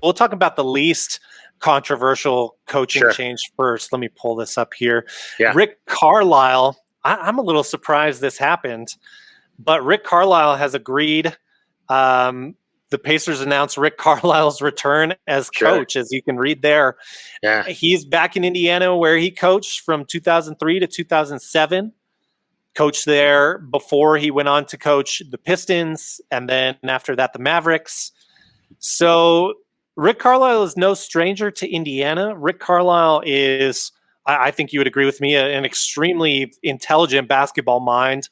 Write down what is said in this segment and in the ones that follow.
we'll talk about the least controversial coaching Sure. change first. Let me pull this up here. Yeah. Rick Carlisle, I'm a little surprised this happened, but Rick Carlisle has agreed. The Pacers announced Rick Carlisle's return as coach, as you can read there. Yeah. He's back in Indiana where he coached from 2003 to 2007. Coached there before he went on to coach the Pistons, and then after that, the Mavericks. So Rick Carlisle is no stranger to Indiana. Rick Carlisle is, I think you would agree with me, an extremely intelligent basketball mind,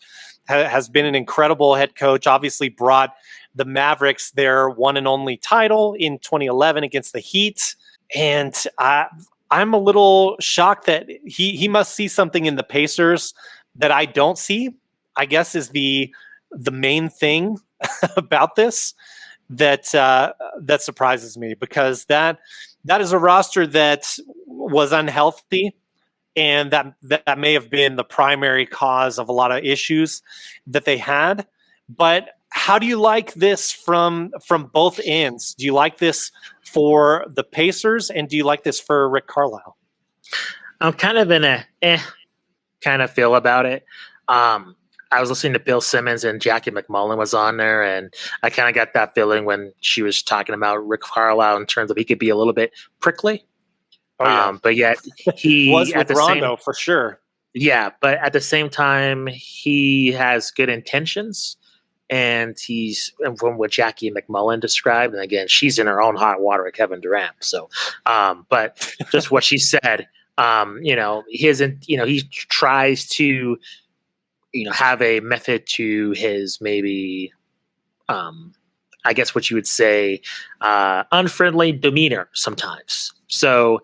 has been an incredible head coach, obviously brought the Mavericks their one and only title in 2011 against the Heat. And I'm a little shocked that he must see something in the Pacers that I don't see, I guess, is the main thing about this that surprises me, because that is a roster that was unhealthy, and that may have been the primary cause of a lot of issues that they had. But how do you like this from both ends? Do you like this for the Pacers, and do you like this for Rick Carlisle? I'm kind of in a kind of feel about it. I was listening to Bill Simmons and Jackie McMullen was on there, and I kind of got that feeling when she was talking about Rick Carlisle in terms of he could be a little bit prickly. Oh, yeah. But yet he was with Rondo for sure. Yeah, but at the same time, he has good intentions, and from what Jackie McMullen described, and again, she's in her own hot water with Kevin Durant. So, but just what she said, he tries to, have a method to his maybe, I guess what you would say, unfriendly demeanor sometimes. So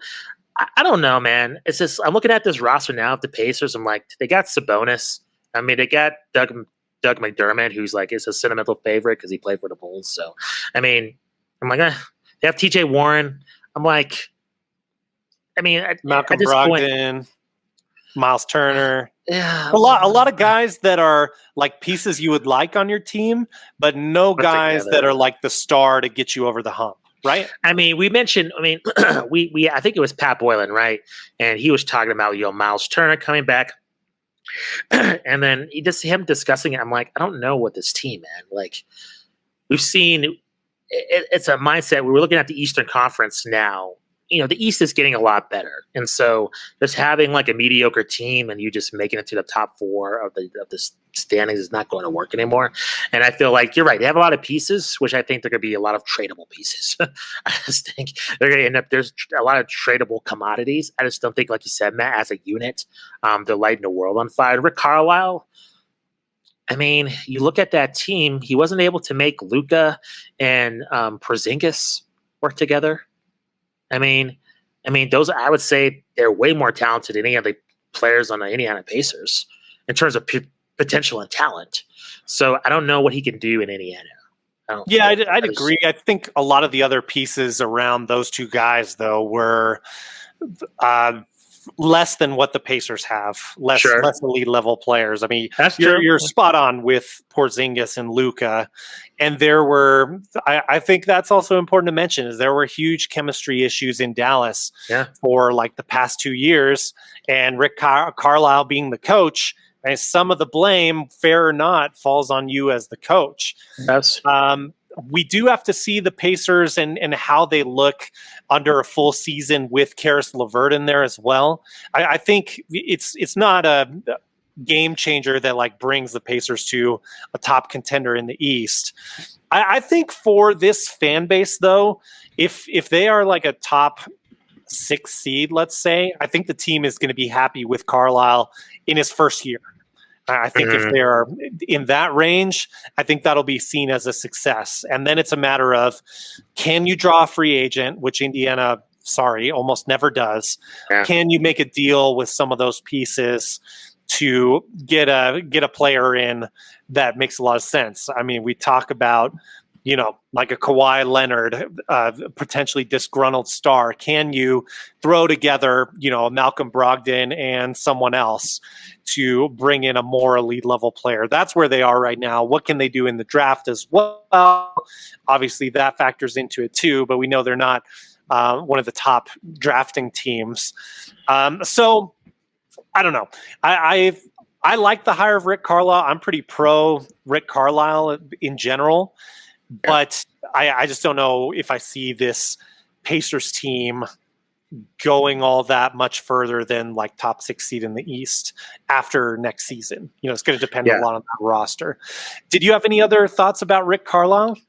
I don't know, man. It's just, I'm looking at this roster now of the Pacers. I'm like, they got Sabonis. I mean, they got Doug McDermott, who's like, is a sentimental favorite because he played for the Bulls. So, I mean, I'm like, they have TJ Warren. I'm like, Malcolm Brogdon, Miles Turner. Yeah, a lot of guys that are like pieces you would like on your team, but no guys that are like the star to get you over the hump, right? We mentioned. We I think it was Pat Boylan, right? And he was talking about Miles Turner coming back, and then him discussing it. I'm like, I don't know what this team, man. Like, we've seen, it's a mindset. We're looking at the Eastern Conference now. The East is getting a lot better. And so just having like a mediocre team and you just making it to the top four of the standings is not going to work anymore. And I feel like you're right. They have a lot of pieces, which I think there could be a lot of tradable pieces. I just think they're going to end up, there's a lot of tradable commodities. I just don't think, like you said, Matt, as a unit, they're lighting the world on fire. Rick Carlisle, you look at that team, he wasn't able to make Luka and Porzingis work together. Those, I would say, they're way more talented than any of the players on the Indiana Pacers in terms of potential and talent. So I don't know what he can do in Indiana. I'd agree. I think a lot of the other pieces around those two guys, though, were less than what the Pacers have, less elite level players. You're spot on with Porzingis and Luka, and there were. I think that's also important to mention is there were huge chemistry issues in Dallas for like the past 2 years, and Rick Carlisle being the coach. And some of the blame, fair or not, falls on you as the coach. Yes. We do have to see the Pacers and how they look under a full season with Karis LeVert in there as well. I think it's not a game changer that like brings the Pacers to a top contender in the East. I think for this fan base, though, if they are like a top 6 seed, let's say, I think the team is going to be happy with Carlisle in his first year. I think if they're in that range, I think that'll be seen as a success. And then it's a matter of, can you draw a free agent, which Indiana, almost never does. Yeah. Can you make a deal with some of those pieces to get a player in that makes a lot of sense? We talk about like a Kawhi Leonard, potentially disgruntled star? Can you throw together, Malcolm Brogdon and someone else to bring in a more elite level player? That's where they are right now. What can they do in the draft as well? Obviously, that factors into it too, but we know they're not one of the top drafting teams. So I don't know. I like the hire of Rick Carlisle. I'm pretty pro Rick Carlisle in general. But I just don't know if I see this Pacers team going all that much further than like top 6 seed in the East after next season. It's going to depend a lot on the roster. Did you have any other thoughts about Rick Carlisle?